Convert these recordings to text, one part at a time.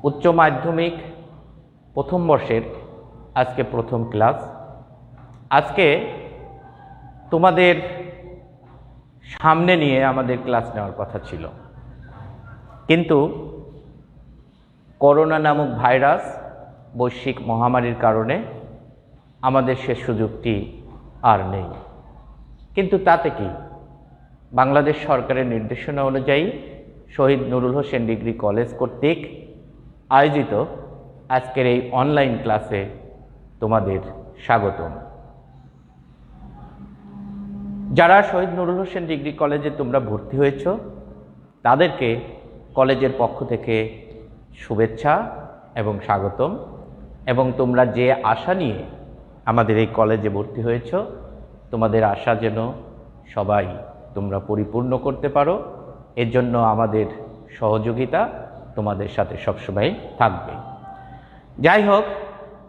উচ্চ মাধ্যমিক প্রথম বর্ষের আজকে প্রথম ক্লাস। আজকে তোমাদের সামনে নিয়ে আমাদের ক্লাস নেওয়ার কথা ছিল, কিন্তু করোনা নামক ভাইরাস বৈশ্বিক মহামারীর কারণে আমাদের সে সুযোগটি আর নেই। কিন্তু তাতে কি, বাংলাদেশ সরকারের নির্দেশনা অনুযায়ী শহীদ নুরুল হোসেন ডিগ্রি কলেজ কর্তৃক আয়োজিত আজকের এই অনলাইন ক্লাসে তোমাদের স্বাগতম। যারা শহীদ নুরুল হোসেন ডিগ্রি কলেজে তোমরা ভর্তি হয়েছ তাদেরকে কলেজের পক্ষ থেকে শুভেচ্ছা এবং স্বাগতম। এবং তোমরা যে আশা নিয়ে আমাদের এই কলেজে ভর্তি হয়েছ, তোমাদের আশা যেন সবাই তোমরা পরিপূর্ণ করতে পারো, এর জন্য আমাদের সহযোগিতা তোমাদের সাথে সবসময় থাকবে। যাই হোক,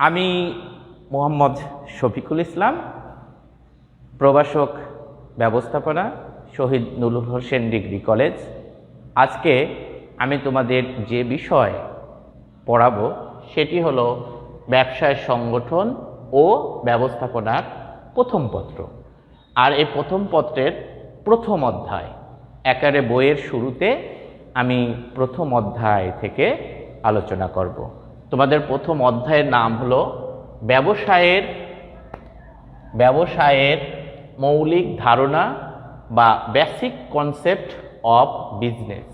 আমি মোহাম্মদ শফিকুল ইসলাম, প্রভাষক ব্যবস্থাপনা, শহীদ নুরুল হোসেন ডিগ্রি কলেজ। আজকে আমি তোমাদের যে বিষয় পড়াবো সেটি হলো ব্যবসায় সংগঠন ও ব্যবস্থাপনার প্রথম পত্র। আর এই প্রথম পত্রের প্রথম অধ্যায়, একেবারে বইয়ের শুরুতে আমি প্রথম অধ্যায় থেকে আলোচনা করব। তোমাদের প্রথম অধ্যায়ের নাম হলো ব্যবসায়ের মৌলিক ধারণা বা বেসিক কনসেপ্ট অফ বিজনেস।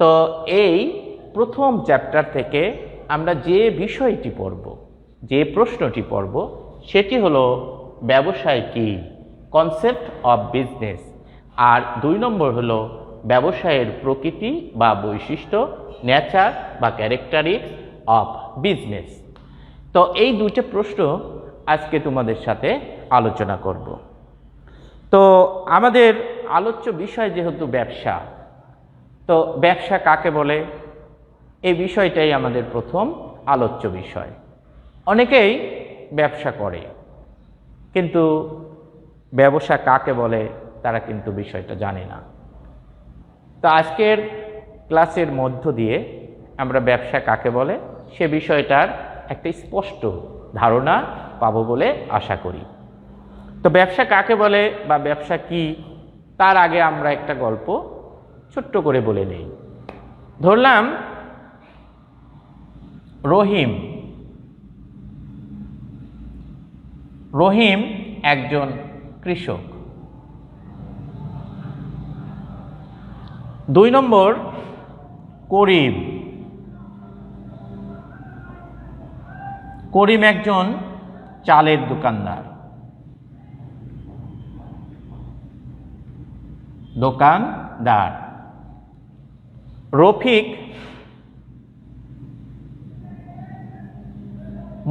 তো এই প্রথম চ্যাপ্টার থেকে আমরা যে বিষয়টি পড়ব, যে প্রশ্নটি পড়ব সেটি হলো ব্যবসায় কি, কনসেপ্ট অফ বিজনেস। আর 2 নম্বর হলো ব্যবসায়ের প্রকৃতি বা বৈশিষ্ট্য, নেচার বা ক্যারেক্টারিস্টিক্স অফ বিজনেস। তো এই 2টি প্রশ্ন আজকে তোমাদের সাথে আলোচনা করব। তো আমাদের আলোচ্য বিষয় যেহেতু ব্যবসা, তো ব্যবসা কাকে বলে এই বিষয়টাই আমাদের প্রথম আলোচ্য বিষয়। অনেকেই ব্যবসা করে, কিন্তু ব্যবসা কাকে বলে তারা কিন্তু বিষয়টা জানে না। তো আজকের ক্লাসের মধ্য দিয়ে আমরা ব্যবসা কাকে বলে সে বিষয়টার একটা স্পষ্ট ধারণা পাবো বলে আশা করি। তো ব্যবসা কাকে বলে বা ব্যবসা কি, তার আগে আমরা একটা গল্প ছোট্ট করে বলে নেই। ধরলাম রহিম একজন কৃষক। 2 নম্বর করিম একজন চালের দোকানদার। রফিক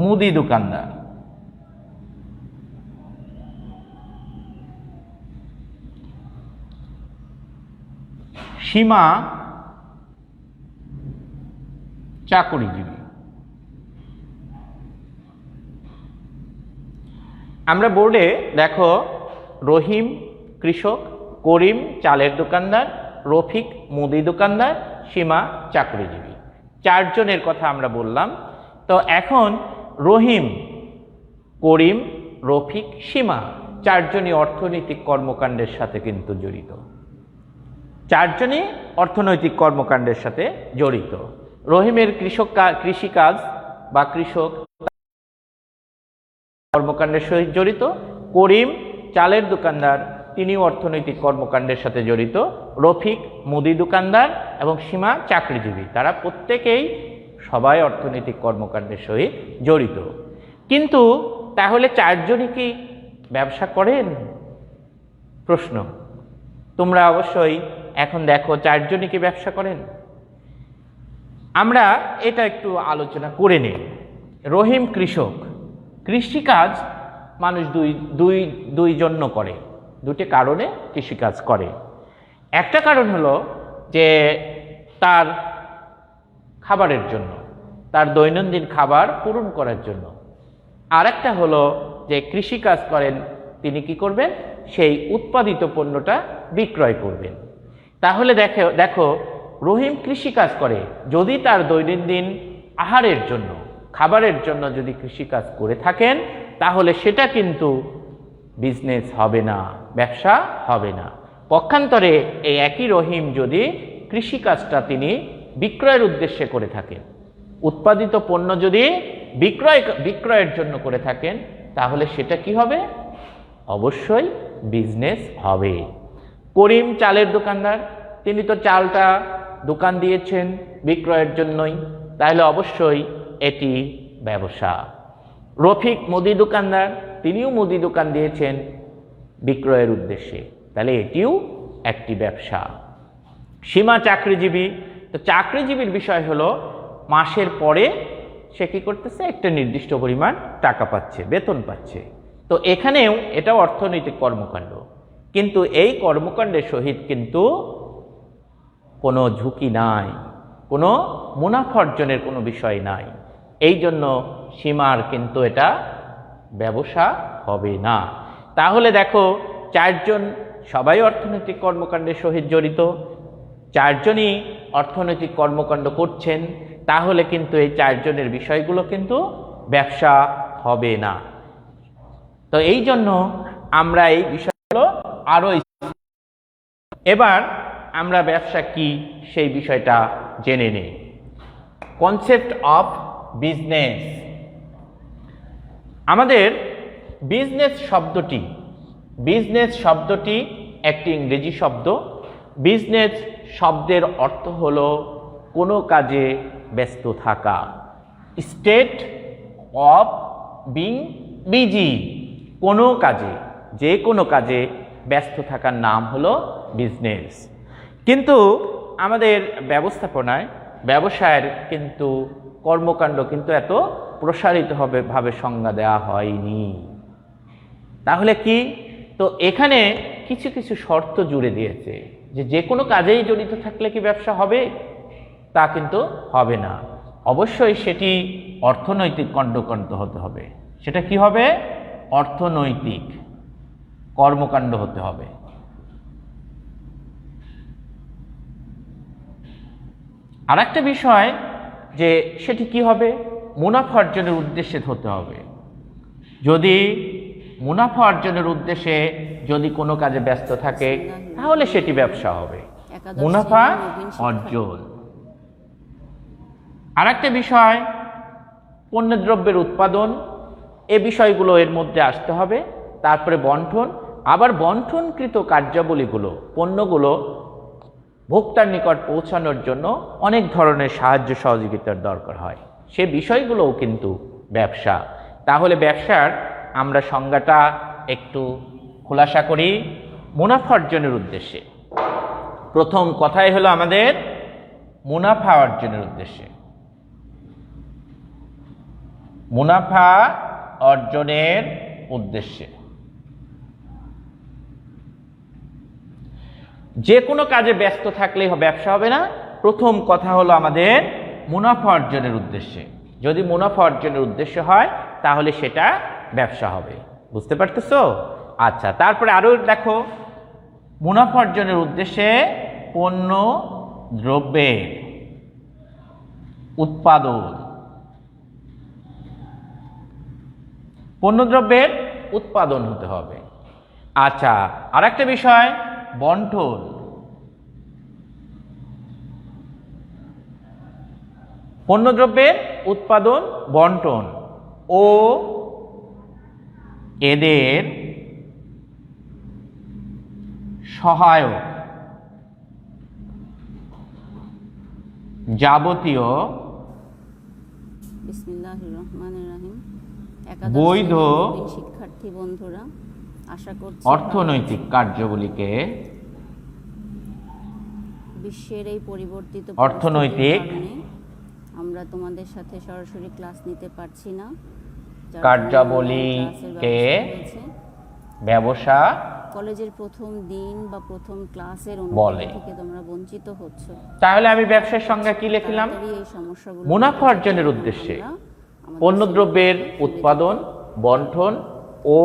মুদি দোকানদার। সীমা চাকুরিজীবী। আমরা বোর্ডে দেখো, রহিম কৃষক, করিম চালের দোকানদার, রফিক মুদি দোকানদার, সীমা চাকুরিজীবী। 4 জনের কথা আমরা বললাম। তো এখন রহিম, করিম, রফিক, সীমা 4 জনই অর্থনৈতিক কর্মকাণ্ডের সাথে কিন্তু জড়িত। 4 জনই অর্থনৈতিক কর্মকাণ্ডের সাথে জড়িত। রহিমের কৃষিকাজ বা কৃষক কর্মকাণ্ডের সহিত জড়িত। করিম চালের দোকানদার, তিনি অর্থনৈতিক কর্মকাণ্ডের সাথে জড়িত। রফিক মুদি দোকানদার এবং সীমা চাকরিজীবী, তারা প্রত্যেকেই সবাই অর্থনৈতিক কর্মকাণ্ডের সহিত জড়িত। কিন্তু তাহলে 4 জনই কি ব্যবসা করেন? প্রশ্ন। তোমরা অবশ্যই এখন দেখো 4 জনই কি ব্যবসা করেন? আমরা এটা একটু আলোচনা করে নিই। রহিম কৃষক। কৃষিকাজ মানুষ দুই জন্য করে, 2টি কারণে কৃষিকাজ করে। একটা কারণ হলো যে তার খাবারের জন্য, তার দৈনন্দিন খাবার পূরণ করার জন্য। আর একটা হলো যে কৃষিকাজ করেন তিনি কি করবেন, সেই উৎপাদিত পণ্যটা বিক্রয় করবেন। তাহলে দেখো রহিম কৃষিকাজ করে, যদি তার দৈনন্দিন আহারের জন্য, খাবারের জন্য যদি কৃষিকাজ করে থাকেন, তাহলে সেটা কিন্তু বিজনেস হবে না, ব্যবসা হবে না। পক্ষান্তরে এই একই রহিম যদি কৃষিকাজটা তিনি বিক্রয়ের উদ্দেশ্যে করে থাকেন, উৎপাদিত পণ্য যদি বিক্রয়ের জন্য করে থাকেন, তাহলে সেটা কি হবে? অবশ্যই বিজনেস হবে। করিম চালের দোকানদার, তিনি তো চালটা দোকান দিয়েছেন বিক্রয়ের জন্যই, তাহলে অবশ্যই এটি ব্যবসা। রফিক মুদি দোকানদার, তিনিও মুদি দোকান দিয়েছেন বিক্রয়ের উদ্দেশ্যে, তাহলে এটিও একটি ব্যবসা। সীমা চাকরিজীবী, তো চাকরিজীবীর বিষয় হলো মাসের পরে সে কি করতেছে? একটা নির্দিষ্ট পরিমাণ টাকা পাচ্ছে, বেতন পাচ্ছে। তো এখানেও এটাও অর্থনৈতিক কর্মকাণ্ড, কিন্তু এই কর্মকাণ্ডের সহিত কিন্তু কোনো ঝুঁকি নাই, কোনো মুনাফা অর্জনের কোনো বিষয় নাই। এই জন্য সীমার কিন্তু এটা ব্যবসা হবে না। তাহলে দেখো, চারজন সবাই অর্থনৈতিক কর্মকাণ্ডের সহিত জড়িত, চারজনই অর্থনৈতিক কর্মকাণ্ড করছেন, তাহলে কিন্তু এই চারজনের বিষয়গুলো কিন্তু ব্যবসা হবে না। তো এই জন্য আমরা এই বিষয়গুলো আরো, এবার আমরা ব্যবসা কি সেই বিষয়টা জেনে নেই। Concept of business. আমাদের বিজনেস শব্দটি একটি ইংরেজি শব্দ। বিজনেস শব্দের অর্থ হলো কোনো কাজে ব্যস্ত থাকা, স্টেট অফ বিং বিজি। কোনো কাজে, যে কোনো কাজে ব্যস্ত থাকার নাম হলো বিজনেস। কিন্তু আমাদের ব্যবস্থাপনায়, ব্যবসায়ের কিন্তু কর্মকাণ্ড কিন্তু এত প্রসারিতভাবে সংজ্ঞা দেওয়া হয়নি। তাহলে কি? তো এখানে কিছু কিছু শর্ত জুড়ে দিয়েছে যে কোনো কাজেই জড়িত থাকলে কি ব্যবসা হবে? তা কিন্তু হবে না। অবশ্যই সেটি অর্থনৈতিক কর্মকাণ্ড হতে হবে। সেটা কি হবে? অর্থনৈতিক কর্মকাণ্ড হতে হবে। আর একটা বিষয় যে সেটি কি হবে? মুনাফা অর্জনের উদ্দেশ্যে হতে হবে। যদি মুনাফা অর্জনের উদ্দেশ্যে যদি কোনো কাজে ব্যস্ত থাকে, তাহলে সেটি ব্যবসা হবে, মুনাফা অর্জন। আর একটা বিষয়, পণ্যদ্রব্যের উৎপাদন, এ বিষয়গুলো এর মধ্যে আসতে হবে। তারপরে বন্টন, আবার বন্টনকৃত কার্যাবলীগুলো, পণ্যগুলো ভোক্তার নিকট পৌঁছানোর জন্য অনেক ধরনের সাহায্য সহযোগিতার দরকার হয়, সে বিষয়গুলোও কিন্তু ব্যবসা। তাহলে ব্যবসার আমরা সংজ্ঞাটা একটু খোলাসা করি। মুনাফা অর্জনের উদ্দেশ্যে, প্রথম কথাই হলো আমাদের মুনাফা অর্জনের উদ্দেশ্যে। মুনাফা অর্জনের উদ্দেশ্যে যে কোনো কাজে ব্যস্ত থাকলেই ব্যবসা হবে না। প্রথম কথা হলো আমাদের মুনাফা অর্জনের উদ্দেশ্যে। যদি মুনাফা অর্জনের উদ্দেশ্য হয়, তাহলে সেটা ব্যবসা হবে। বুঝতে পারতেছো? আচ্ছা, তারপরে আরো দেখো, মুনাফা অর্জনের উদ্দেশ্যে পণ্য দ্রব্যের উৎপাদন, পণ্যদ্রব্যের উৎপাদন হতে হবে। আচ্ছা, আর একটা বিষয়, বন্টন। পণ্যদ্রব্যের উৎপাদন, বন্টন ও এদের সহায়ক যাবতীয় বিসমিল্লাহির রহমানির রহিম। বৈধ শিক্ষার্থী বন্ধুরা, আশা করছি অর্থনৈতিক কার্যাবলীকে বিশ্বের এই পরিবর্তিত অর্থনৈতিক আমরা তোমাদের সাথে সরাসরি ক্লাস নিতে পারছি না। কার্যাবলীকে ব্যবসা কলেজের প্রথম দিন বা প্রথম ক্লাসের অনুভূতি থেকে তোমরা বঞ্চিত হচ্ছ। তাহলে আমি ব্যবসার সংজ্ঞা কি লিখলাম? মুনাফা অর্জনের উদ্দেশ্যে পণ্যদ্রব্যের উৎপাদন, বন্টন ও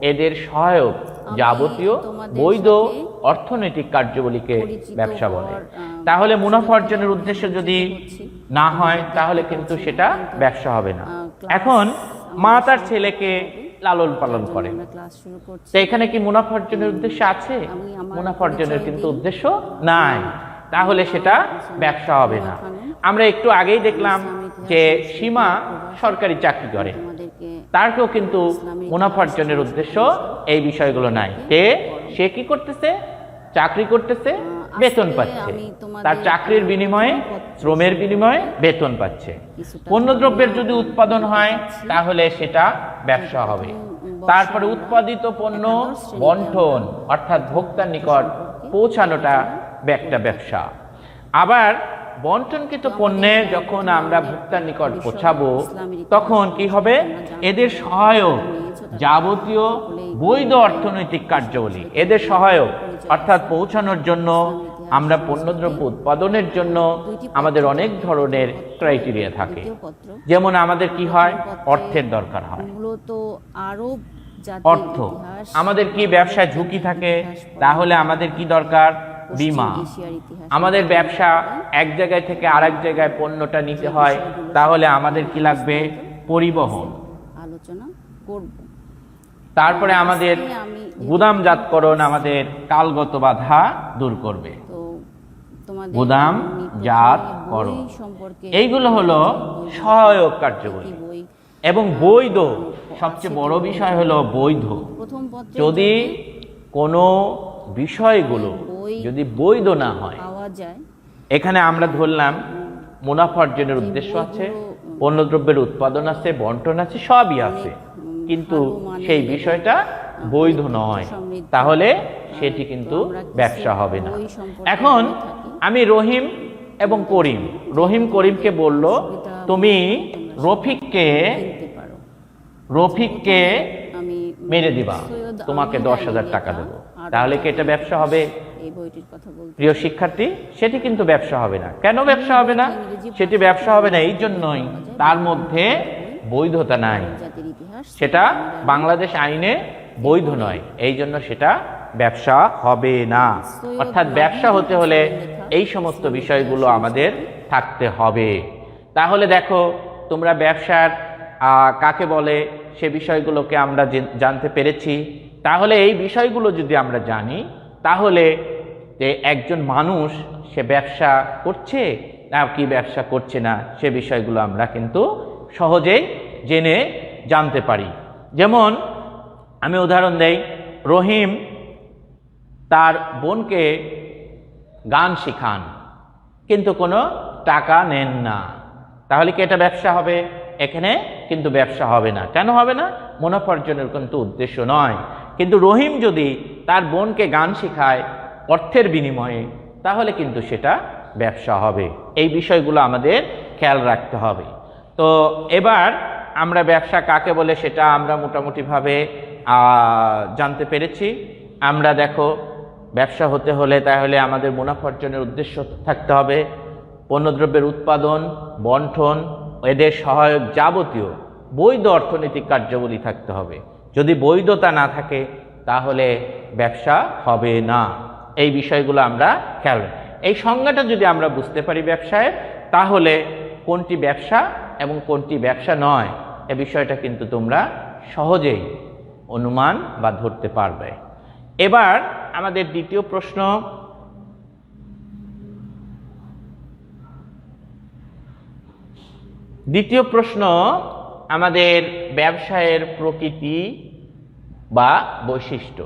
এদের সহায়ক আমি যাবতীয় তোমাদের বৈধ সাথে অর্থনৈতিক কার্যাবলীকে পরিচিত ব্যবসা বলে। হওয়ার, তাহলে মুনাফা অর্জনের উদ্দেশ্য যদি হচ্ছি। না হয় তাহলে কিন্তু সেটা ব্যবসা হবে না। ক্লাস এখন মা আমরা তার শুরু ছেলেকে করব। লালন পালন তার জন্য করে, আমরা ক্লাস শুরু করছি। তো এখানে কি মুনাফা অর্জনের উদ্দেশ্য আছে? আমি আমার মুনাফা অর্জনের পরিচয় কিন্তু দিই। উদ্দেশ্য নাই, তাহলে সেটা ব্যবসা হবে না। আমরা একটু আগেই দেখলাম যে সীমা সরকারি চাকরি করে, তোমাদেরকে তারকেও কিন্তু মুনাফা অর্জনের উদ্দেশ্য এই বিষয়গুলো নাই। সে কি করতেছে? চাকরি করতেছে, বেতন পাচ্ছে। তার চাকরির বিনিময়ে, শ্রমের বিনিময়ে বেতন পাচ্ছে। পণ্যদ্রব্যের যদি উৎপাদন হয় তাহলে সেটা ব্যবসা হবে। তারপরে উৎপাদিত পণ্য বন্টন অর্থাৎ ভোক্তার নিকট পৌঁছানোটা একটা ব্যবসা। আবার বন্টনকৃত পণ্যে যখন আমরা ভোক্তার নিকট পৌঁছাবো তখন কি হবে? এদের সহায়ক যাবতীয় বৈধ অর্থনৈতিক কার্যাবলী, এদের সহায়ক অর্থাৎ পৌঁছানোর জন্য আমরা পণ্যদ্রব্য উৎপাদনের জন্য আমাদের অনেক ধরনের ক্রাইটেরিয়া থাকে। যেমন আমাদের কি হয়? অর্থের দরকার হয়, মূলত আরব অর্থ। আমাদের কি ব্যবসায় ঝুঁকি থাকে, তাহলে আমাদের কি দরকার? বীমা। আমাদের ব্যবসা এক জায়গায় থেকে আরেক জায়গায় পণ্যটা নিতে হয়, তাহলে আমাদের কি লাগবে? পরিবহন। আলোচনা করব। তারপরে আমাদের গুদামজাতকরণ আমাদের কালগত বাধা দূর করবে। তো তোমাদের গুদামজাতকরণ, এইগুলো হলো সহায়ক কার্যাবলী এবং বৈধ। সবচেয়ে বড় বিষয় হলো বৈধ। যদি কোনো বিষয়গুলো যদি বৈধ না হয়, এখানে আমরা ধরলাম মুনাফা অর্জনের উদ্দেশ্য আছে, পণ্যদ্রব্যের উৎপাদন আছে, বন্টন আছে, সবই আছে, কিন্তু সেই বিষয়টা বৈধ নয়, তাহলে সেটি কিন্তু ব্যবসা হবে না। এখন আমি রহিম এবং করিম, রহিম করিমকে বলল তুমি রফিককে মেরে দিবা, তোমাকে 10,000 টাকা দেবো, তাহলে কি এটা ব্যবসা হবে? প্রিয় শিক্ষার্থী, সেটি কিন্তু ব্যবসা হবে না। কেন ব্যবসা হবে না? সেটি ব্যবসা হবে না এই জন্যই তার মধ্যে বৈধতা নাই, সেটা বাংলাদেশ আইনে বৈধ নয়, এই জন্য সেটা ব্যবসা হবে না। অর্থাৎ ব্যবসা হতে হলে এই সমস্ত বিষয়গুলো আমাদের থাকতে হবে। তাহলে দেখো, তোমরা ব্যবসার কাকে বলে সে বিষয়গুলোকে আমরা জানতে পেরেছি। তাহলে এই বিষয়গুলো যদি আমরা জানি, তাহলে যে একজন মানুষ সে ব্যবসা করছে না কি ব্যবসা করছে না, সে বিষয়গুলো আমরা কিন্তু সহজেই জেনে জানতে পারি। যেমন আমি উদাহরণ দেই, রহিম তার বোনকে গান শেখান কিন্তু কোনো টাকা নেন না, তাহলে কি এটা ব্যবসা হবে? এখানে কিন্তু ব্যবসা হবে না। কেন হবে না? মুনাফা অর্জনের কিন্তু উদ্দেশ্য নয়। কিন্তু রহিম যদি তার বোনকে গান শেখায় অর্থের বিনিময়ে, তাহলে কিন্তু সেটা ব্যবসা হবে। এই বিষয়গুলো আমাদের খেয়াল রাখতে হবে। তো এবার আমরা ব্যবসা কাকে বলে সেটা আমরা মোটামুটিভাবে জানতে পেরেছি। আমরা দেখো, ব্যবসা হতে হলে তাহলে আমাদের মুনাফা অর্জনের উদ্দেশ্য থাকতে হবে, পণ্যদ্রব্যের উৎপাদন, বন্টন, এদের সহায়ক যাবতীয় বৈধ অর্থনৈতিক কার্যাবলী থাকতে হবে। যদি বৈধতা না থাকে তাহলে ব্যবসা হবে না। এই বিষয়গুলো আমরা খেয়াল রাখি। এই সংজ্ঞাটা যদি আমরা বুঝতে পারি ব্যবসায়, তাহলে কোনটি ব্যবসা এবং কোনটি ব্যবসা নয় এ বিষয়টা কিন্তু তোমরা সহজেই অনুমান বা ধরতে পারবে। এবার আমাদের দ্বিতীয় প্রশ্ন, আমাদের ব্যবসায়ের প্রকৃতি বা বৈশিষ্ট্য।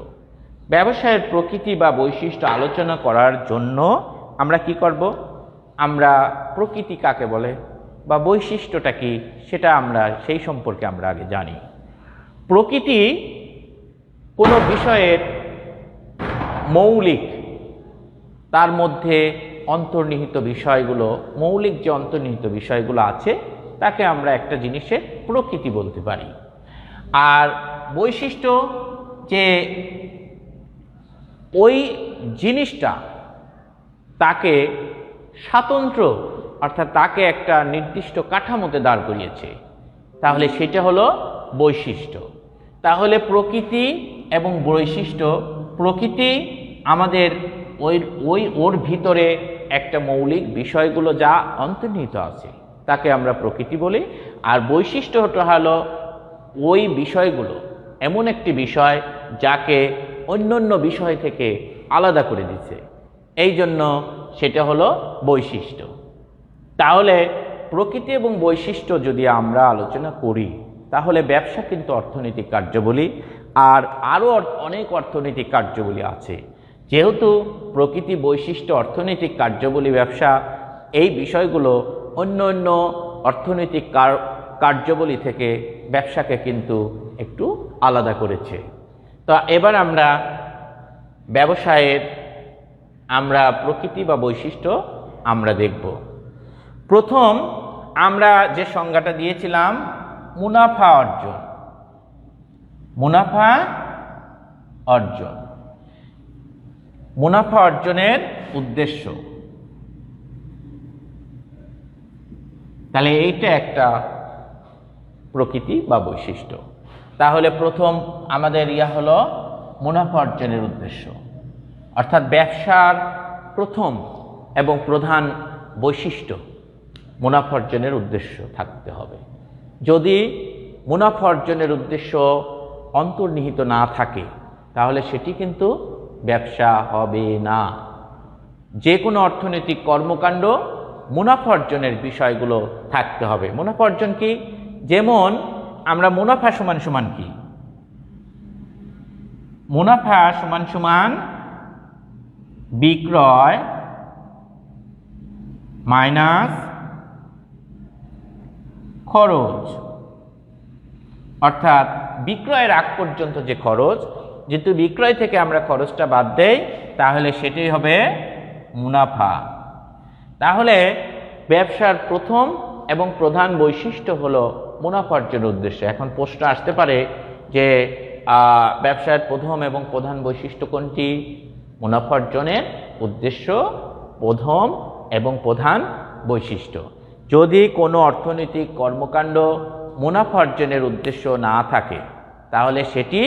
ব্যবসায়ের প্রকৃতি বা বৈশিষ্ট্য আলোচনা করার জন্য আমরা কি করব? আমরা প্রকৃতি কাকে বলে বা বৈশিষ্ট্যটা কি সেটা আমরা সেই সম্পর্কে আমরা আগে জানি। প্রকৃতি কোনো বিষয়ের মৌলিক, তার মধ্যে অন্তর্নিহিত বিষয়গুলো, মৌলিক যে অন্তর্নিহিত বিষয়গুলো আছে তাকে আমরা একটা জিনিসের প্রকৃতি বলতে পারি। আর বৈশিষ্ট্য যে ওই জিনিসটা তাকে স্বাতন্ত্র, অর্থাৎ তাকে একটা নির্দিষ্ট কাঠামোতে দাঁড় করিয়েছে, তাহলে সেটা হলো বৈশিষ্ট্য। তাহলে প্রকৃতি এবং বৈশিষ্ট্য, প্রকৃতি আমাদের ওর ভিতরে একটা মৌলিক বিষয়গুলো যা অন্তর্নিহিত আছে তাকে আমরা প্রকৃতি বলি, আর বৈশিষ্ট্যটা হলো ওই বিষয়গুলো এমন একটি বিষয় যাকে অন্যান্য বিষয় থেকে আলাদা করে দিচ্ছে, এই জন্য সেটা হলো বৈশিষ্ট্য। তাহলে প্রকৃতি এবং বৈশিষ্ট্য যদি আমরা আলোচনা করি তাহলে ব্যবসা কিন্তু অর্থনৈতিক কার্যাবলী, আর আরও অনেক অর্থনৈতিক কার্যাবলী আছে। যেহেতু প্রকৃতি, বৈশিষ্ট্য, অর্থনৈতিক কার্যাবলী, ব্যবসা, এই বিষয়গুলো অন্য অন্য অর্থনৈতিক কার্যাবলী থেকে ব্যবসাকে কিন্তু একটু আলাদা করেছে। তো এবার আমরা ব্যবসায়ের প্রকৃতি বা বৈশিষ্ট্য আমরা দেখব। প্রথম আমরা যে সংজ্ঞাটা দিয়েছিলাম, মুনাফা অর্জন। মুনাফা অর্জন, মুনাফা অর্জনের উদ্দেশ্য। তাহলে এইটা একটা প্রকৃতি বা বৈশিষ্ট্য। তাহলে প্রথম আমাদের হলো মুনাফা অর্জনের উদ্দেশ্য, অর্থাৎ ব্যবসার প্রথম এবং প্রধান বৈশিষ্ট্য মুনাফা অর্জনের উদ্দেশ্য থাকতে হবে। যদি মুনাফা অর্জনের উদ্দেশ্য অন্তর্নিহিত না থাকে তাহলে সেটি কিন্তু ব্যবসা হবে না। যে কোনো অর্থনৈতিক কর্মকাণ্ড মুনাফা অর্জনের বিষয়গুলো থাকতে হবে। মুনাফা অর্জন কি? যেমন আমরা মুনাফা সমান সমান কি? মুনাফা সমান সমান বিক্রয় মাইনাস খরচ, অর্থাৎ বিক্রয়ের আগ পর্যন্ত যে খরচ, যেহেতু বিক্রয় থেকে আমরা খরচটা বাদ দেই তাহলে সেটাই হবে মুনাফা। তাহলে ব্যবসার প্রথম এবং প্রধান বৈশিষ্ট্য হলো মুনাফা অর্জনের উদ্দেশ্য। এখন প্রশ্ন আসতে পারে যে ব্যবসার প্রথম এবং প্রধান বৈশিষ্ট্য কোনটি? মুনাফা অর্জনের উদ্দেশ্য প্রথম এবং প্রধান বৈশিষ্ট্য। যদি কোনো অর্থনৈতিক কর্মকাণ্ড মুনাফা অর্জনের উদ্দেশ্য না থাকে তাহলে সেটি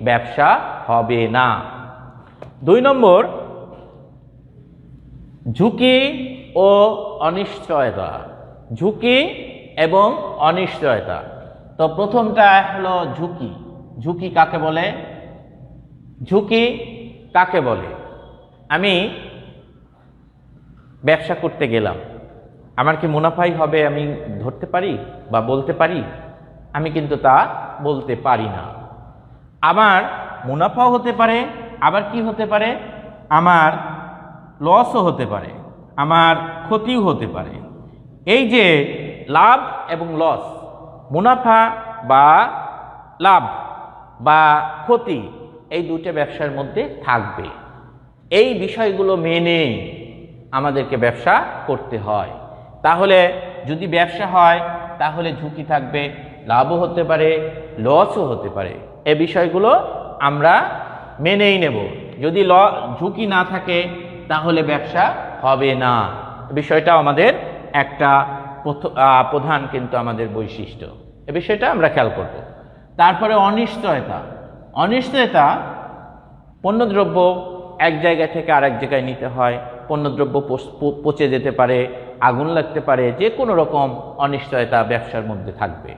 ব্যবসা হবে না। 2 নম্বর, ঝুঁকি ও অনিশ্চয়তা। ঝুঁকি এবং অনিশ্চয়তা। তো প্রথমটা হলো ঝুঁকি। ঝুঁকি কাকে বলে? ঝুঁকি কাকে বলে? আমি ব্যবসা করতে গেলাম, আমার কি মুনাফাই হবে আমি ধরতে পারি বা বলতে পারি? আমি কিন্তু তা বলতে পারি না। আমার মুনাফাও হতে পারে, আবার কি হতে পারে, আমার লসও হতে পারে, আমার ক্ষতিও হতে পারে। এই যে লাভ এবং লস, মুনাফা বা লাভ বা ক্ষতি, এই দুটো ব্যবসার মধ্যে থাকবে। এই বিষয়গুলো মেনে আমাদেরকে ব্যবসা করতে হয়। তাহলে যদি ব্যবসা হয় তাহলে ঝুঁকি থাকবে, লাভও হতে পারে, লসও হতে পারে। এই বিষয়গুলো আমরা মেনেই নেব। যদি ঝুঁকি না থাকে তাহলে ব্যবসা হবে না। বিষয়টা আমাদের একটা প্রধান কিন্তু আমাদের বৈশিষ্ট্য। এই বিষয়টা আমরা খেয়াল করব। তারপরে অনিশ্চয়তা। অনিশ্চয়তা, পণ্যদ্রব্য এক জায়গা থেকে আরেক জায়গায় নিতে হয়, পণ্যদ্রব্য পচে যেতে পারে, আগুন লাগতে পারে, যে কোনো রকম অনিশ্চয়তা ব্যবসার মধ্যে থাকবে।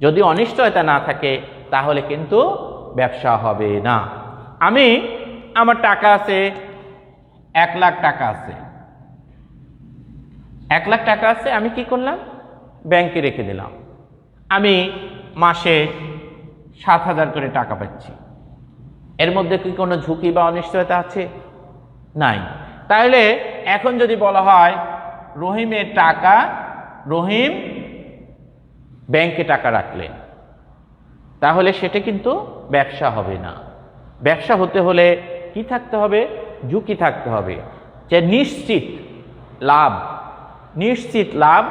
যদি অনিশ্চয়তা না থাকে তাহলে কিন্তু ব্যবসা হবে না। আমার টাকা আছে, 1 লাখ টাকা আছে, 1 লাখ টাকা আছে, আমি কি করলাম? ব্যাংকে রেখে দিলাম। আমি মাসে 7,000 করে টাকা পাচ্ছি। এর মধ্যে কি কোনো ঝুঁকি বা অনিশ্চয়তা আছে? নাই। তাহলে এখন যদি বলা হয় রহিমের টাকা, রহিম ব্যাংকে টাকা রাখলেন, তাহলে সেটা কিন্তু ব্যবসা হবে না। ব্যবসা হতে হলে কি থাকতে হবে? ঝুঁকি থাকতে হবে। যে নিশ্চিত লাভ, নিশ্চিত লাভ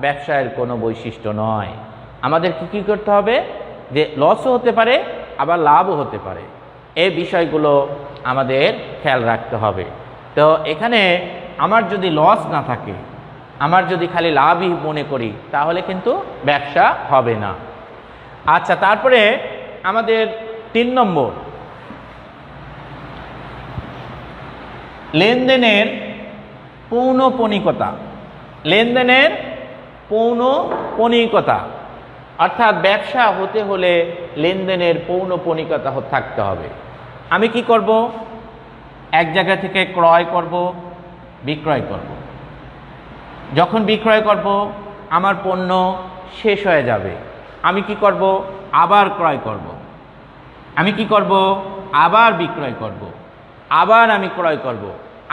ব্যবসায়ের কোনো বৈশিষ্ট্য নয়। আমাদের কি করতে হবে? যে লসও হতে পারে, আবার লাভও হতে পারে। এই বিষয়গুলো আমাদের খেয়াল রাখতে হবে। তো এখানে আমার যদি লস না থাকে, আমার যদি খালি লাভই মনে করি তাহলে কিন্তু ব্যবসা হবে না। আচ্ছা, তারপরে আমাদের 3 নম্বর, লেনদেনের পৌনঃপুনিকতা। লেনদেনের পৌনঃপুনিকতা অর্থাৎ ব্যবসা হতে হলে লেনদেনের পৌনঃপুনিকতা থাকতে হবে। আমি কি করব? এক জায়গা থেকে ক্রয় করব, বিক্রয় করব। যখন বিক্রয় করব আমার পণ্য শেষ হয়ে যাবে, আমি কি করব? আবার ক্রয় করব। আমি কি করব? আবার বিক্রয় করব। আবার আমি ক্রয় করব,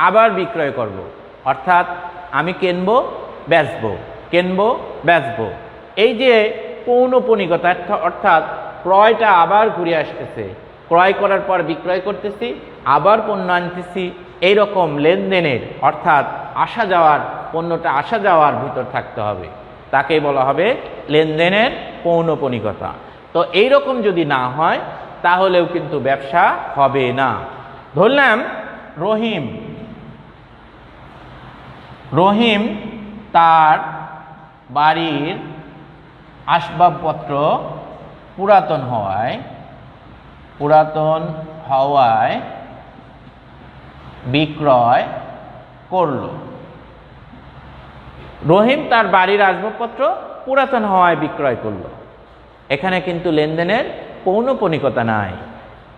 আবার বিক্রয় করব। অর্থাৎ আমি কিনবো, বেচবো, কিনবো, বেচবো। এই যে পৌনঃপুনিকতা অর্থাৎ ক্রয়টা আবার ঘুরে আসতেছে, ক্রয় করার পর বিক্রয় করতেছি, আবার পণ্য আনতেছি, এইরকম লেনদেনের অর্থাৎ আসা যাওয়ার, পণ্যটা আসা যাওয়ার ভিতর থাকতে হবে, তাকেই বলা হবে লেনদেনের পৌনঃপুনিকতা। তো এইরকম যদি না হয় তাহলেও কিন্তু ব্যবসা হবে না। ধরলাম রহিম তার বাড়ির আসবাবপত্র পুরাতন হওয়ায় বিক্রয় করল। রহিম তার বাড়ির আসবাবপত্র পুরাতন হওয়ায় বিক্রয় করলো। এখানে কিন্তু লেনদেনের পৌনঃপুনিকতা নাই।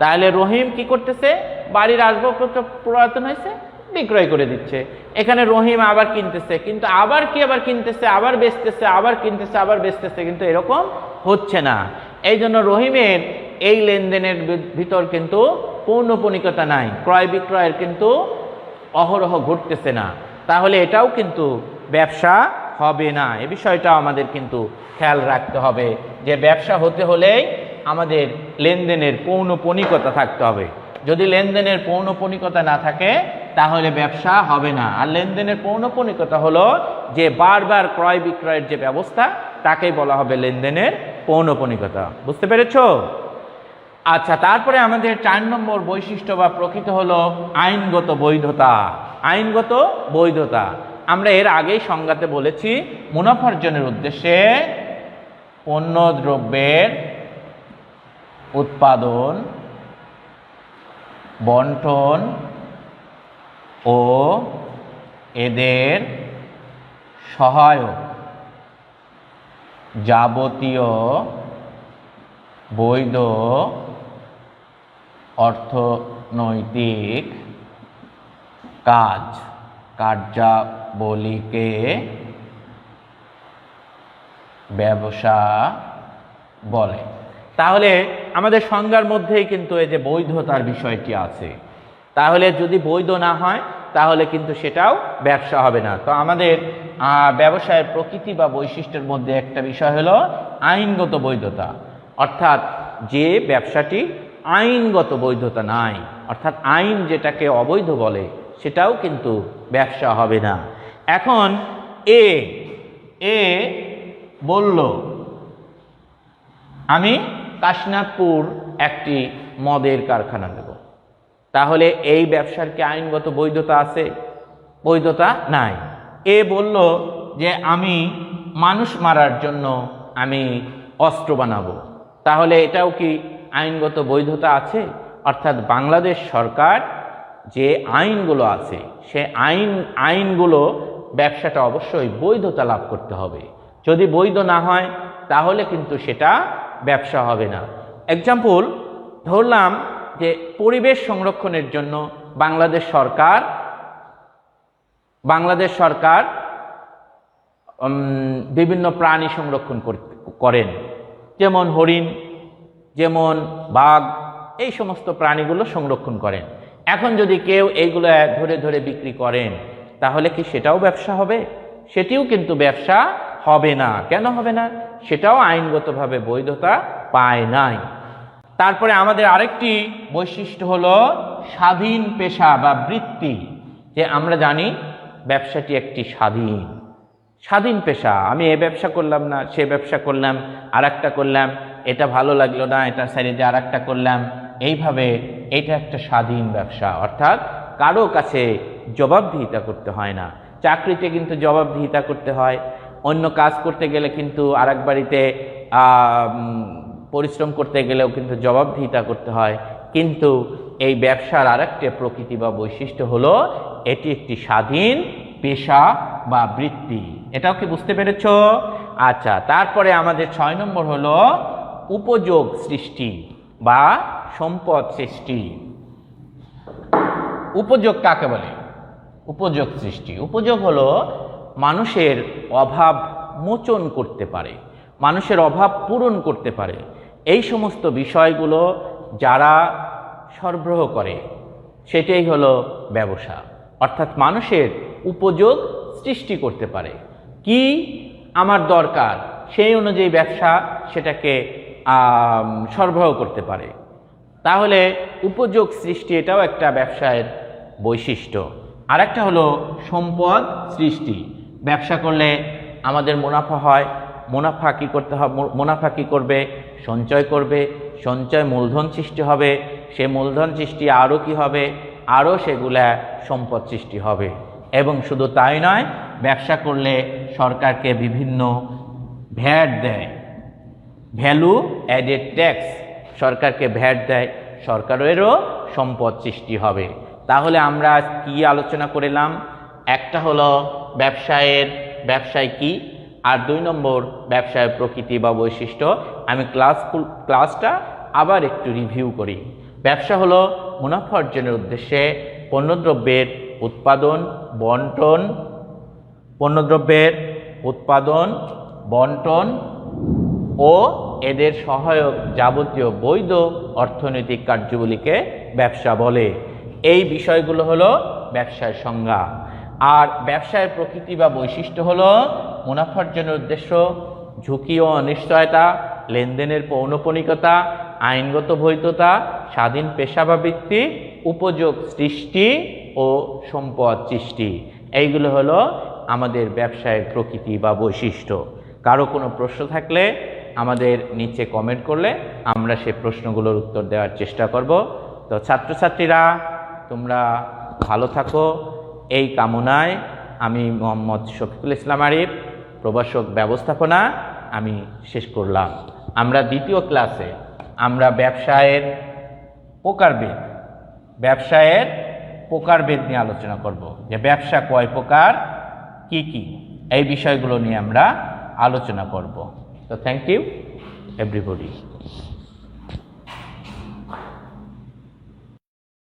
তাহলে রহিম কি করতেছে? বাড়ির আসবাবপত্র পুরাতন হয়েছে, বিক্রয় করে দিচ্ছে। এখানে রহিম আবার কিনতেছে, কিন্তু আবার কিনতেছে, আবার বেচতেছে, আবার কিনতেছে, আবার বেচতেছে, কিন্তু এরকম হচ্ছে না। এই জন্য রহিমের এই লেনদেনের ভিতর কিন্তু পৌনঃপুনিকতা নাই, ক্রয় বিক্রয়ের কিন্তু অহরহ ঘটতেছে না। তাহলে এটাও কিন্তু ব্যবসা হবে না। এ বিষয়টা আমাদের কিন্তু খেয়াল রাখতে হবে যে ব্যবসা হতে হলেই আমাদের লেনদেনের পৌনঃপুনিকতা থাকতে হবে। যদি লেনদেনের পৌনঃপুনিকতা না থাকে তাহলে ব্যবসা হবে না। আর লেনদেনের পৌনঃপুনিকতা হলো যে বারবার ক্রয় বিক্রয়ের যে ব্যবস্থা, তাকেই বলা হবে লেনদেনের পৌনঃপুনিকতা। বুঝতে পেরেছো? আচ্ছা, তারপরে আমাদের 4 নম্বর বৈশিষ্ট্য বা প্রকৃতি হলো আইনগত বৈধতা। আইনগত বৈধতা আমরা এর আগেই সংজ্ঞাতে বলেছি, মুনাফার্জনের উদ্দেশ্যে পণ্য দ্রব্যের উৎপাদন, বন্টন ও এদের সহায়ক যাবতীয় বৈধ অর্থনৈতিক কার্যাবলীকে ব্যবসা বলে। তাহলে আমাদের সংজ্ঞার মধ্যেই কিন্তু এই যে বৈধতার বিষয়টি আছে। তাহলে যদি বৈধ না হয় তাহলে কিন্তু সেটাও ব্যবসা হবে না। তো আমাদের ব্যবসায়ের প্রকৃতি বা বৈশিষ্ট্যের মধ্যে একটা বিষয় হলো আইনগত বৈধতা, অর্থাৎ যে ব্যবসাটি আইনগত বৈধতা নাই, অর্থাৎ আইন যেটাকে অবৈধ বলে সেটাও কিন্তু ব্যবসা হবে না। এখন এ বলল আমি কাশীনাথপুর একটি মদের কারখানা দেব, তাহলে এই ব্যবসার কি আইনগত বৈধতা আছে? বৈধতা নাই। এ বলল যে আমি মানুষ মারার জন্য আমি অস্ত্র বানাবো, তাহলে এটাও কি আইনগত বৈধতা আছে? অর্থাৎ বাংলাদেশ সরকার যে আইনগুলো আছে সে আইনগুলো ব্যবসাটা অবশ্যই বৈধতা লাভ করতে হবে। যদি বৈধ না হয় তাহলে কিন্তু সেটা ব্যবসা হবে না। এক্সাম্পল ধরলাম যে পরিবেশ সংরক্ষণের জন্য বাংলাদেশ সরকার বিভিন্ন প্রাণী সংরক্ষণ করেন, যেমন হরিণ, যেমন বাঘ, এই সমস্ত প্রাণীগুলো সংরক্ষণ করেন। এখন যদি কেউ এইগুলো ধরে ধরে বিক্রি করেন তাহলে কি সেটাও ব্যবসা হবে? সেটিও কিন্তু ব্যবসা হবে না। কেন হবে না? সেটাও আইনগতভাবে বৈধতা পায় নাই। তারপরে আমাদের আরেকটি বৈশিষ্ট্য হলো স্বাধীন পেশা বা বৃত্তি। যে আমরা জানি ব্যবসাটি একটি স্বাধীন পেশা। আমি এ ব্যবসা করলাম না, সে ব্যবসা করলাম, আরেকটা করলাম, এটা ভালো লাগলো না, এটা সাইডে আরেকটা করলাম, এইভাবে এটা একটা স্বাধীন ব্যবসা। অর্থাৎ কারো কাছে জবাবদিহিতা করতে হয় না। চাকরিতে কিন্তু জবাবদিহিতা করতে হয়, অন্য কাজ করতে গেলে কিন্তু আরেক বাড়িতে পরিশ্রম করতে গেলেও কিন্তু জবাবদিহিতা করতে হয়, কিন্তু এই ব্যবসার আরেকটি প্রকৃতি বা বৈশিষ্ট্য হলো এটি একটি স্বাধীন পেশা বা বৃত্তি। এটাও কি বুঝতে পেরেছ? আচ্ছা, তারপরে আমাদের 6 নম্বর হলো উপযোগ সৃষ্টি বা সম্পদ সৃষ্টি। উপযোগ কাকে বলে? উপযোগ সৃষ্টি, উপযোগ হলো মানুষের অভাব মোচন করতে পারে, মানুষের অভাব পূরণ করতে পারে, এই সমস্ত বিষয়গুলো যারা সরবরাহ করে সেটাই হলো ব্যবসা। অর্থাৎ মানুষের উপযোগ সৃষ্টি করতে পারে, কি আমার দরকার সেই অনুযায়ী ব্যবসা সেটাকে সরবরাহ করতে পারে। তাহলে উপযোগ সৃষ্টি এটাও একটা ব্যবসায়ের বৈশিষ্ট্য। আর একটা হলো সম্পদ সৃষ্টি। ব্যবসা করলে আমাদের মুনাফা হয়, মুনাফা কি করতে হবে? মুনাফা কি করবে? সঞ্চয় করবে, সঞ্চয় মূলধন সৃষ্টি হবে, সে মূলধন সৃষ্টি আরও কি হবে? আরও সেগুলা সম্পদ সৃষ্টি হবে। এবং শুধু তাই নয়, ব্যবসা করলে সরকারকে বিভিন্ন ভ্যাট দেয়, ভ্যালু অ্যাডেড ট্যাক্স, সরকারকে ভ্যাট দেয়, সরকারেরও সম্পদ সৃষ্টি হবে। তাহলে আমরা কি আলোচনা করলাম? একটা হলো ব্যবসায় কি, আর 2 নম্বর ব্যবসায়ের প্রকৃতি বা বৈশিষ্ট্য। আমি ক্লাসটা আবার একটু রিভিউ করি। ব্যবসা হলো মুনাফা অর্জনের উদ্দেশ্যে পণ্যদ্রব্যের উৎপাদন, বন্টন ও এদের সহায়ক যাবতীয় বৈধ অর্থনৈতিক কার্যগুলিকে ব্যবসা বলে। এই বিষয়গুলো হলো ব্যবসার সংজ্ঞা। আর ব্যবসায়ের প্রকৃতি বা বৈশিষ্ট্য হলো মুনাফা অর্জনের উদ্দেশ্য, ঝুঁকি ও অনিশ্চয়তা, লেনদেনের পৌনঃপুনিকতা, আইনগত বৈধতা, স্বাধীন পেশা বা বৃত্তি, উপযোগ সৃষ্টি ও সম্পদ সৃষ্টি। এইগুলো হলো আমাদের ব্যবসায়ের প্রকৃতি বা বৈশিষ্ট্য। কারো কোনো প্রশ্ন থাকলে আমাদের নিচে কমেন্ট করলে আমরা সেই প্রশ্নগুলোর উত্তর দেওয়ার চেষ্টা করব। তো ছাত্রছাত্রীরা, তোমরা ভালো থাকো এই কামনায় আমি মোহাম্মদ শফিকুল ইসলাম আরিফ, প্রভাষক ব্যবস্থাপনা, আমি শেষ করলাম। আমরা দ্বিতীয় ক্লাসে আমরা ব্যবসায়ের প্রকারভেদ নিয়ে আলোচনা করব, যে ব্যবসা কয় প্রকার, কি কি, এই বিষয়গুলো নিয়ে আমরা আলোচনা করব। তো থ্যাংক ইউ এভরিবডি।